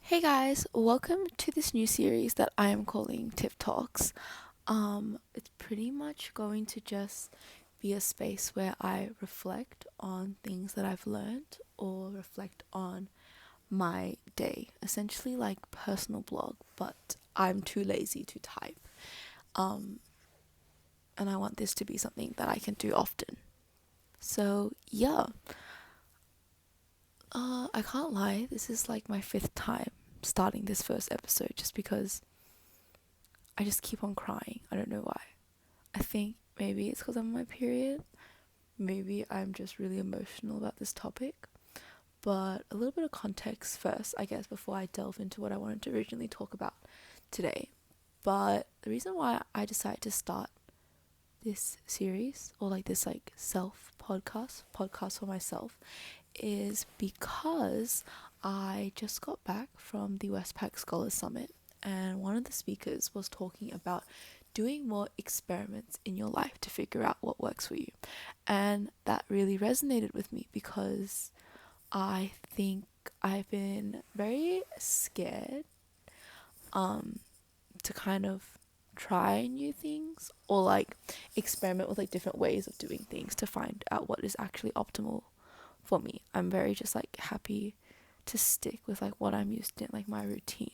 Hey guys, welcome to this new series that I am calling Tiff Talks. It's pretty much going to just be a space where I reflect on things that I've learned or reflect on my day. Essentially like personal blog, but I'm too lazy to type. Um, and I want this to be something that I can do often. So yeah, I can't lie, this is like my fifth time starting this first episode just because I just keep on crying. I don't know why. I think maybe it's because I'm on my period. Maybe I'm just really emotional about this topic. But a little bit of context first, I guess, before I delve into what I wanted to originally talk about today. But the reason why I decided to start this series or like this like self podcast for myself is because I just got back from the Westpac Scholars Summit, and one of the speakers was talking about doing more experiments in your life to figure out what works for you. And that really resonated with me because I think I've been very scared to kind of try new things or like experiment with like different ways of doing things to find out what is actually optimal for me. I'm very just like happy to stick with like what I'm used to, like my routine.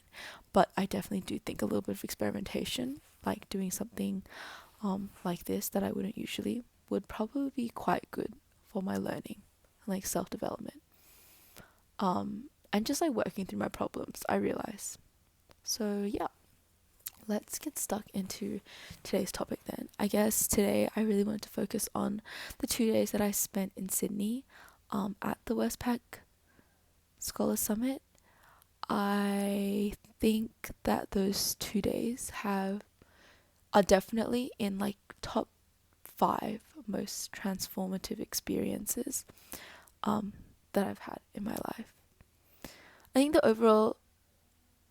But I definitely do think a little bit of experimentation, like doing something like this that I wouldn't usually, would probably be quite good for my learning and like self development. And just like working through my problems, I realize. So yeah, let's get stuck into today's topic then. I guess today I really wanted to focus on the 2 days that I spent in Sydney at the Westpac Scholar Summit. I think that those 2 days are definitely in like top 5 most transformative experiences that I've had in my life. I think the overall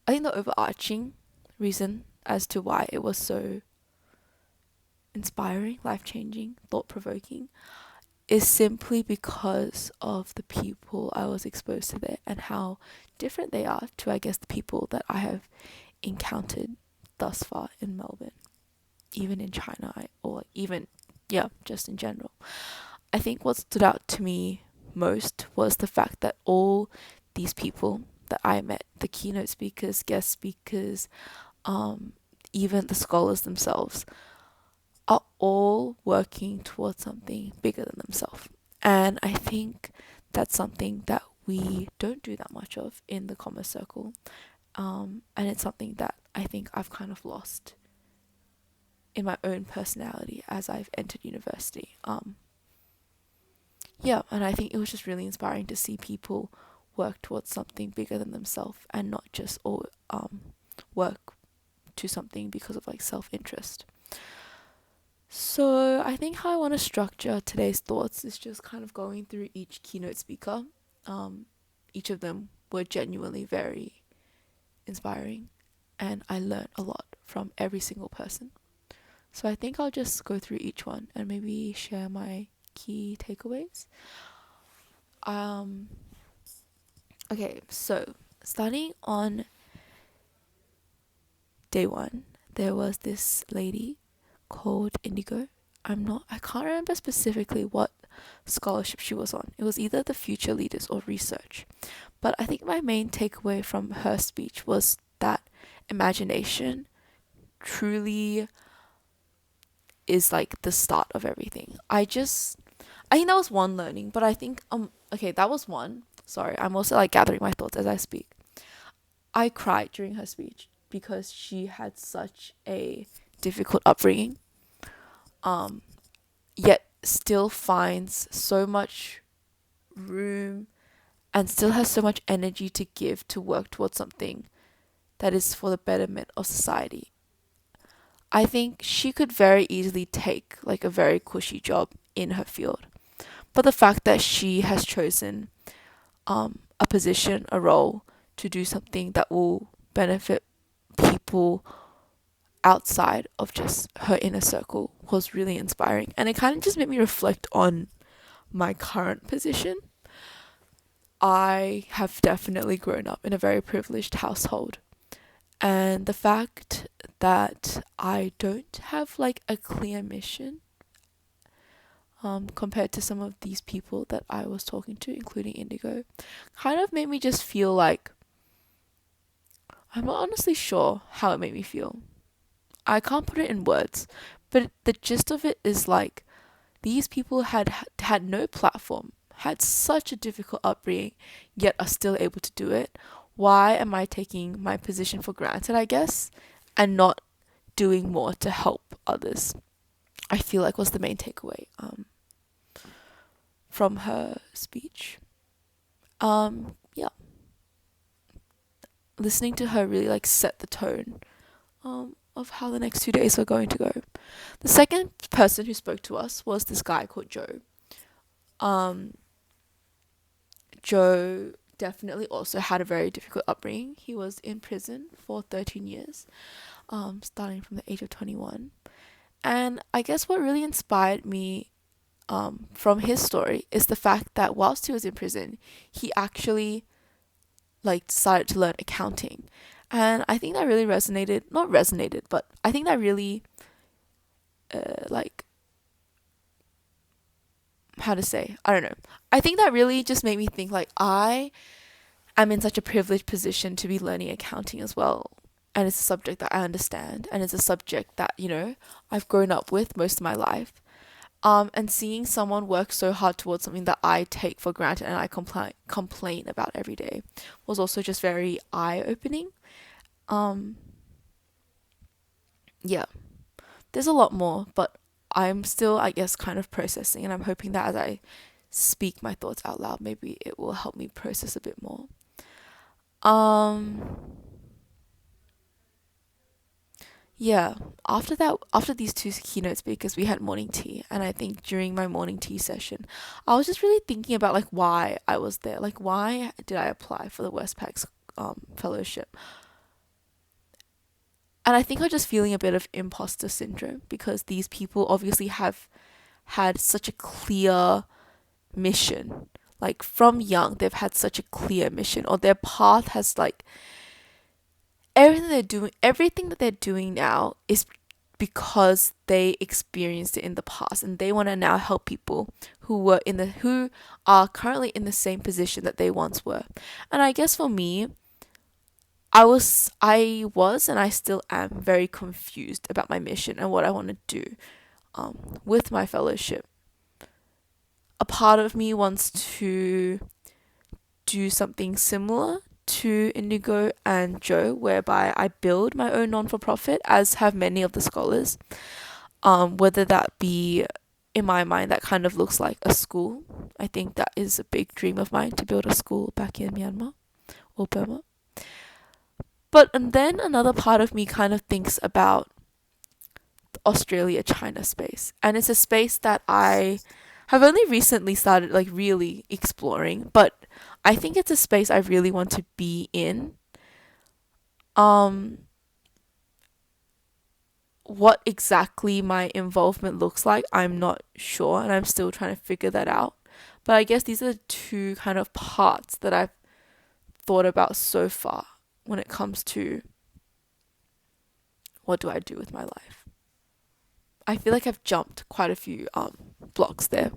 I think the overarching reason as to why it was so inspiring, life-changing, thought-provoking is simply because of the people I was exposed to there and how different they are to, I guess, the people that I have encountered thus far in Melbourne, even in China, or even, yeah, just in general. I think what stood out to me most was the fact that all these people that I met, the keynote speakers, guest speakers, even the scholars themselves, are all working towards something bigger than themselves. And I think that's something that we don't do that much of in the commerce circle. And it's something that I think I've kind of lost in my own personality as I've entered university. Yeah, and I think it was just really inspiring to see people work towards something bigger than themselves and not just all work to something because of like self-interest. So I think how I want to structure today's thoughts is just kind of going through each keynote speaker. Each of them were genuinely very inspiring, and I learned a lot from every single person. So I think I'll just go through each one and maybe share my key takeaways. Okay, so starting on day one, there was this lady called Indigo. I can't remember specifically what scholarship she was on. It was either the Future Leaders or Research. But I think my main takeaway from her speech was that imagination truly is like the start of everything. I think that was one learning, but I think okay, that was one. Sorry, I'm also like gathering my thoughts as I speak. I cried during her speech because she had such a difficult upbringing. Um Yet still finds so much room and still has so much energy to give to work towards something that is for the betterment of society. I think she could very easily take like a very cushy job in her field. But the fact that she has chosen a position, a role to do something that will benefit people outside of just her inner circle was really inspiring. And it kind of just made me reflect on my current position. I have definitely grown up in a very privileged household. And the fact that I don't have like a clear mission, compared to some of these people that I was talking to, including Indigo, kind of made me just feel like I'm not honestly sure how it made me feel. I can't put it in words, but the gist of it is like these people had no platform, had such a difficult upbringing, yet are still able to do it. Why am I taking my position for granted, I guess, and not doing more to help others? I feel like was the main takeaway from her speech. Yeah, listening to her really like set the tone of how the next 2 days were going to go. The second person who spoke to us was this guy called Joe. Um, Joe definitely also had a very difficult upbringing. He was in prison for 13 years, starting from the age of 21. And I guess what really inspired me from his story is the fact that whilst he was in prison, he actually like decided to learn accounting. And I think that really not resonated, but I think that really, like, how to say, I don't know. I think that really just made me think like I am in such a privileged position to be learning accounting as well. And it's a subject that I understand, and it's a subject that, I've grown up with most of my life. And seeing someone work so hard towards something that I take for granted and I complain about every day was also just very eye-opening. Yeah, there's a lot more, but I'm still, I guess, kind of processing, and I'm hoping that as I speak my thoughts out loud, maybe it will help me process a bit more. Yeah, after these two keynote speakers, we had morning tea, and I think during my morning tea session, I was just really thinking about like why I was there, like why did I apply for the westpac fellowship. And I think I'm just feeling a bit of imposter syndrome because these people obviously have had such a clear mission. Like from young, they've had such a clear mission, or their path has like everything that they're doing now is because they experienced it in the past, and they want to now help people who are currently in the same position that they once were. And I guess for me, I was and I still am very confused about my mission and what I want to do with my fellowship. A part of me wants to do something similar to Indigo and Joe, whereby I build my own non-for-profit, as have many of the scholars. Whether that be, in my mind, that kind of looks like a school. I think that is a big dream of mine, to build a school back in Myanmar or Burma. But and then another part of me kind of thinks about the Australia-China space, and it's a space that I have only recently started like really exploring, but I think it's a space I really want to be in. What exactly my involvement looks like, I'm not sure, and I'm still trying to figure that out. But I guess these are the two kind of parts that I've thought about so far when it comes to what do I do with my life. I feel like I've jumped quite a few blocks there.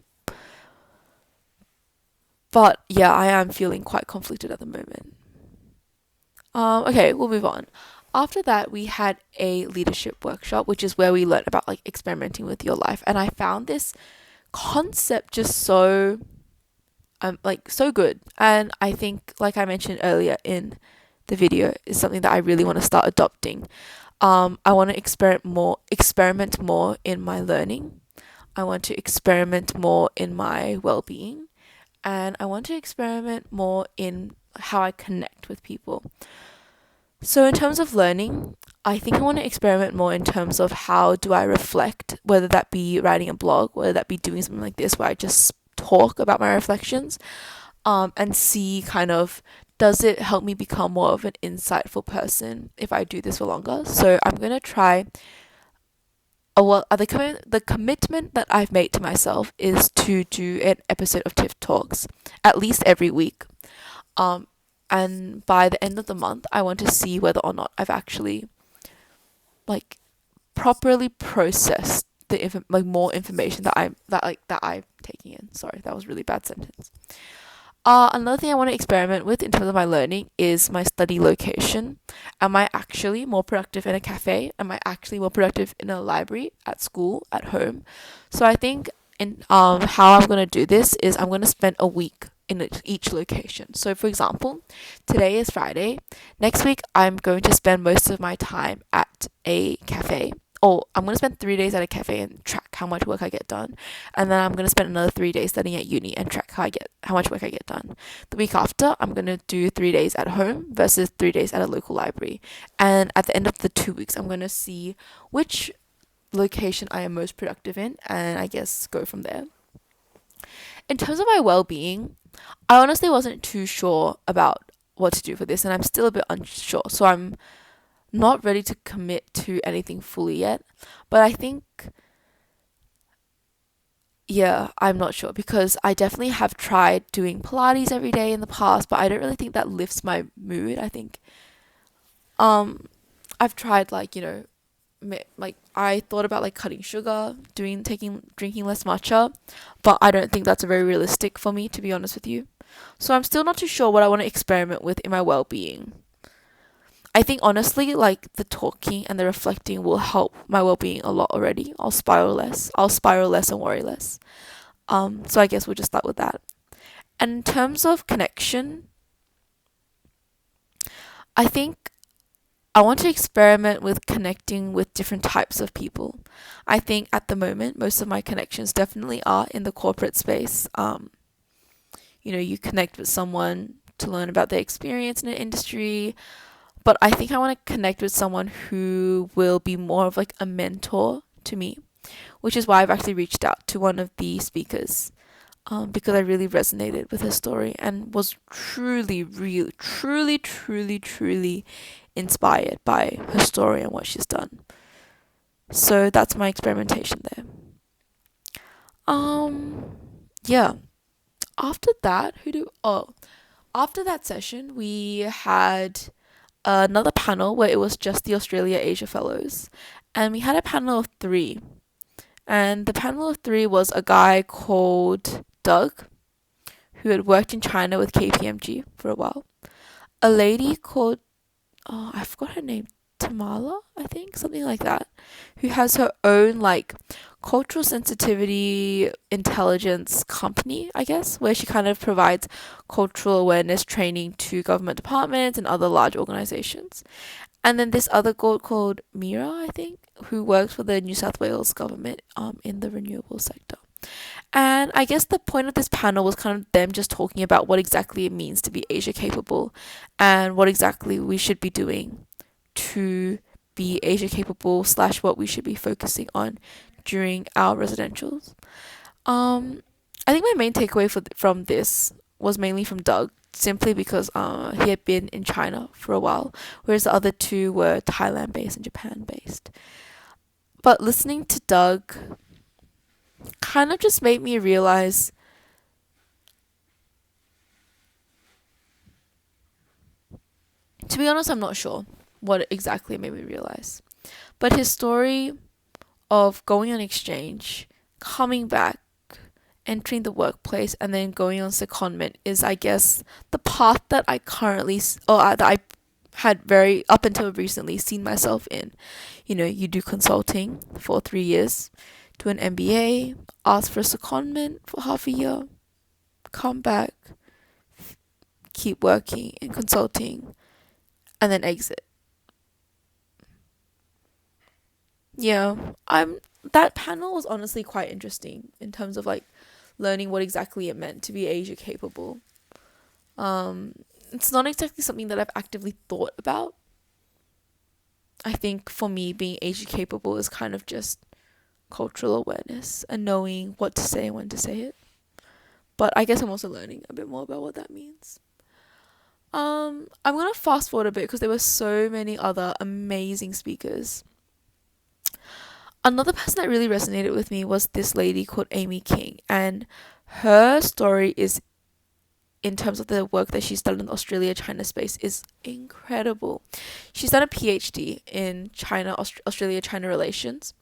But yeah, I am feeling quite conflicted at the moment. Okay, we'll move on. After that, we had a leadership workshop, which is where we learned about like experimenting with your life. And I found this concept just so so good. And I think, like I mentioned earlier in the video, is something that I really want to start adopting. I want to experiment more in my learning. I want to experiment more in my well-being, and I want to experiment more in how I connect with people. So in terms of learning, I think I want to experiment more in terms of how do I reflect, whether that be writing a blog, whether that be doing something like this where I just talk about my reflections, and see kind of, does it help me become more of an insightful person if I do this for longer. So I'm going to try, the commitment that I've made to myself is to do an episode of Tiff Talks at least every week. Um, and by the end of the month, I want to see whether or not I've actually like properly processed like more information that I'm taking in. Sorry, that was a really bad sentence. Another thing I want to experiment with in terms of my learning is my study location. Am I actually more productive in a cafe? Am I actually more productive in a library, at school, at home? So I think in how I'm gonna do this is I'm gonna spend a week in each location. So for example, today is Friday. Next week I'm going to spend most of my time at a cafe. Or I'm going to spend 3 days at a cafe and track how much work I get done. And then I'm going to spend another 3 days studying at uni and track how much work I get done. The week after, I'm going to do 3 days at home versus 3 days at a local library. And at the end of the 2 weeks, I'm going to see which location I am most productive in and I guess go from there. In terms of my well-being, I honestly wasn't too sure about what to do for this and I'm still a bit unsure. So I'm not ready to commit to anything fully yet, but I think, yeah, I'm not sure because I definitely have tried doing Pilates every day in the past, but I don't really think that lifts my mood. I think, um, I've tried like I thought about like cutting sugar, drinking less matcha, but I don't think that's very realistic for me, to be honest with you. So I'm still not too sure what I want to experiment with in my well-being. I think honestly, like the talking and the reflecting will help my well-being a lot already. I'll spiral less. I'll spiral less and worry less. So I guess we'll just start with that. And in terms of connection, I think I want to experiment with connecting with different types of people. I think at the moment, most of my connections definitely are in the corporate space. You connect with someone to learn about their experience in an industry, but I think I want to connect with someone who will be more of like a mentor to me, which is why I've actually reached out to one of the speakers, because I really resonated with her story and was truly, really, truly, truly, truly inspired by her story and what she's done. So that's my experimentation there. Um, yeah. After that, after that session, we had another panel where it was just the Australia Asia Fellows, and we had a panel of three. And the panel of three was a guy called Doug, who had worked in China with KPMG for a while, a lady called, oh, I forgot her name, Tamala, I think, something like that, who has her own like cultural sensitivity intelligence company, I guess, where she kind of provides cultural awareness training to government departments and other large organizations. And then this other girl called Mira, I think, who works for the New South Wales government in the renewable sector. And I guess the point of this panel was kind of them just talking about what exactly it means to be Asia capable and what exactly we should be doing to be Asia capable / what we should be focusing on during our residentials. I think my main takeaway from this was mainly from Doug, simply because he had been in China for a while, whereas the other two were Thailand based and Japan based. But listening to Doug kind of just made me realize to be honest, I'm not sure what exactly made me realize. But his story of going on exchange, coming back, entering the workplace, and then going on secondment is, I guess, the path that I currently, that I had very, up until recently, seen myself in. You do consulting for 3 years, do an MBA, ask for a secondment for half a year, come back, keep working in consulting, and then exit. Yeah, that panel was honestly quite interesting in terms of like learning what exactly it meant to be Asia capable. It's not exactly something that I've actively thought about. I think for me, being Asia capable is kind of just cultural awareness and knowing what to say and when to say it. But I guess I'm also learning a bit more about what that means. I'm gonna fast forward a bit because there were so many other amazing speakers. Another person that really resonated with me was this lady called Amy King, and her story is in terms of the work that she's done in the Australia-China space is incredible. She's done a PhD in Australia-China relations,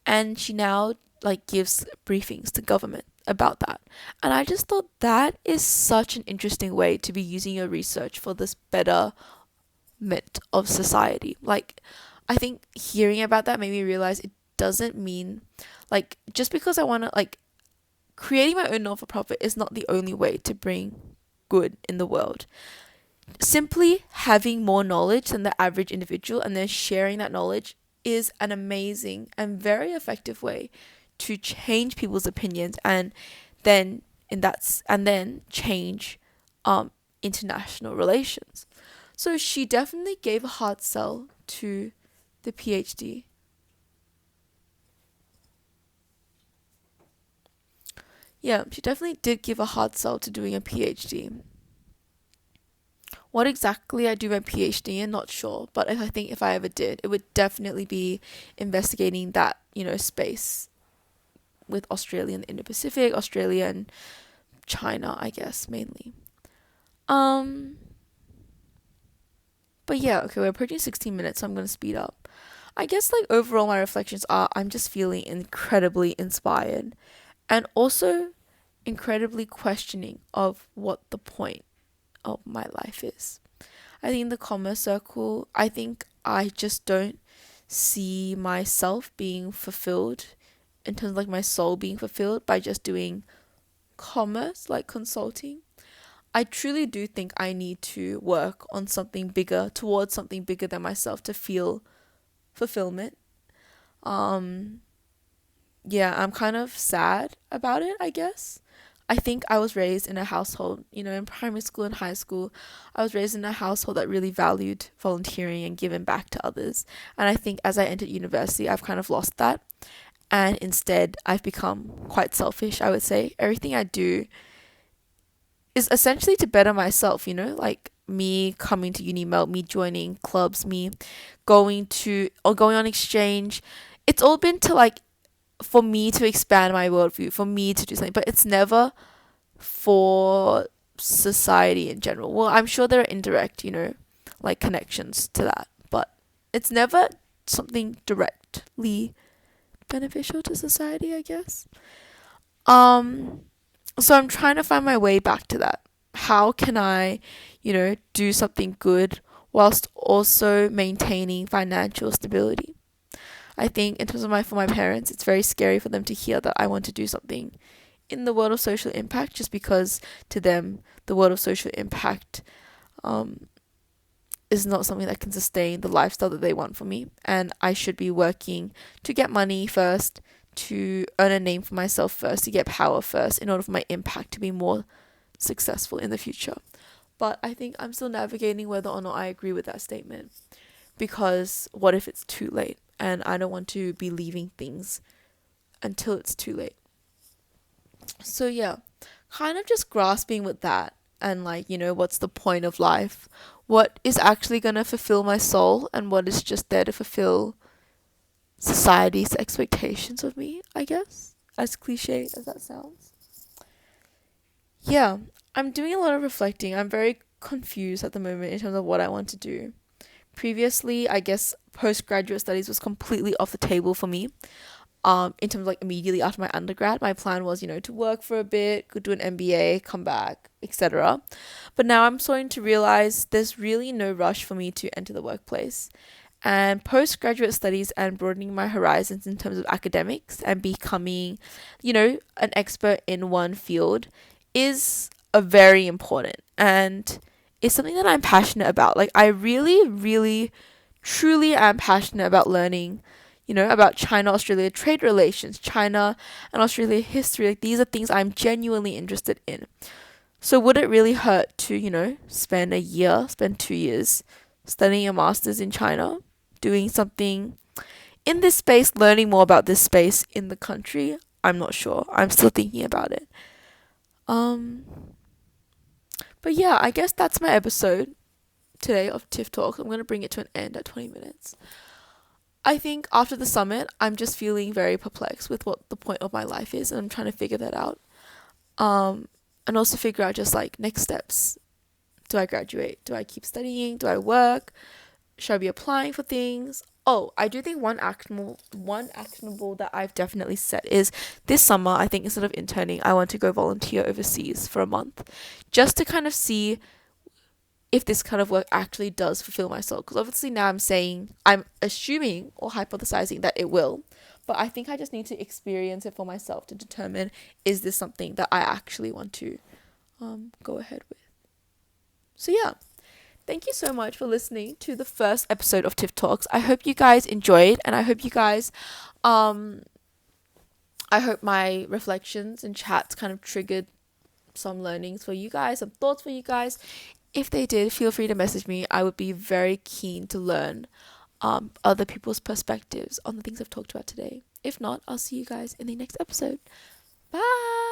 and she now like gives briefings to government about that. And I just thought that is such an interesting way to be using your research for this betterment of society. Like, I think hearing about that made me realize it doesn't mean like just because I want to like creating my own non-for-profit is not the only way to bring good in the world. Simply having more knowledge than the average individual and then sharing that knowledge is an amazing and very effective way to change people's opinions then change international relations. So she definitely gave a hard sell to the PhD. Yeah, she definitely did give a hard sell to doing a PhD. What exactly I do my PhD in, not sure, but I think if I ever did, it would definitely be investigating that, space with Australia and the Indo-Pacific, Australia and China, I guess, mainly. But yeah, okay, we're approaching 16 minutes, so I'm going to speed up. I guess, like, overall, my reflections are I'm just feeling incredibly inspired and also incredibly questioning of what the point of my life is. I think in the commerce circle, I think I just don't see myself being fulfilled in terms of like my soul being fulfilled by just doing commerce, like consulting. I truly do think I need to work on something bigger, towards something bigger than myself to feel fulfillment. Yeah, I'm kind of sad about it, I guess. I think I was raised in a household, in primary school and high school, I was raised in a household that really valued volunteering and giving back to others. And I think as I entered university, I've kind of lost that. And instead, I've become quite selfish, I would say. Everything I do is essentially to better myself, like me coming to uni melt, me joining clubs, me going on exchange. It's all been to like for me to expand my worldview, for me to do something, but it's never for society in general. Well, I'm sure there are indirect, like connections to that, but it's never something directly beneficial to society, I guess. So I'm trying to find my way back to that. How can I, do something good whilst also maintaining financial stability? I think in terms of for my parents, it's very scary for them to hear that I want to do something in the world of social impact, just because to them the world of social impact is not something that can sustain the lifestyle that they want for me, and I should be working to get money first, to earn a name for myself first, to get power first, in order for my impact to be more successful in the future. But I think I'm still navigating whether or not I agree with that statement, because what if it's too late? And I don't want to be leaving things until it's too late. So yeah, kind of just grasping with that and like, what's the point of life? What is actually going to fulfill my soul and what is just there to fulfill society's expectations of me, I guess, as cliche as that sounds. Yeah, I'm doing a lot of reflecting. I'm very confused at the moment in terms of what I want to do. Previously, I guess postgraduate studies was completely off the table for me. In terms of like immediately after my undergrad, my plan was, to work for a bit, go do an MBA, come back, etc. But now I'm starting to realize there's really no rush for me to enter the workplace. And postgraduate studies and broadening my horizons in terms of academics and becoming, an expert in one field is a very important, and it's something that I'm passionate about. Like, I really, really, truly am passionate about learning, about China-Australia trade relations, China and Australia history. Like, these are things I'm genuinely interested in. So would it really hurt to, spend 2 years studying a master's in China, doing something in this space, learning more about this space in the country? I'm not sure. I'm still thinking about it. But yeah, I guess that's my episode today of Tiff Talk. I'm going to bring it to an end at 20 minutes. I think after the summit, I'm just feeling very perplexed with what the point of my life is, and I'm trying to figure that out. and also figure out just like next steps. Do I graduate? Do I keep studying? Do I work? Should I be applying for things? Oh, I do think one actionable that I've definitely set is this summer, I think instead of interning, I want to go volunteer overseas for a month just to kind of see if this kind of work actually does fulfill my soul. Because obviously now I'm assuming or hypothesizing that it will. But I think I just need to experience it for myself to determine, is this something that I actually want to go ahead with. So yeah. Thank you so much for listening to the first episode of Tiff Talks. I hope you guys enjoyed, and I hope you guys, I hope my reflections and chats kind of triggered some learnings for you guys, some thoughts for you guys. If they did, feel free to message me. I would be very keen to learn other people's perspectives on the things I've talked about today. If not, I'll see you guys in the next episode. Bye!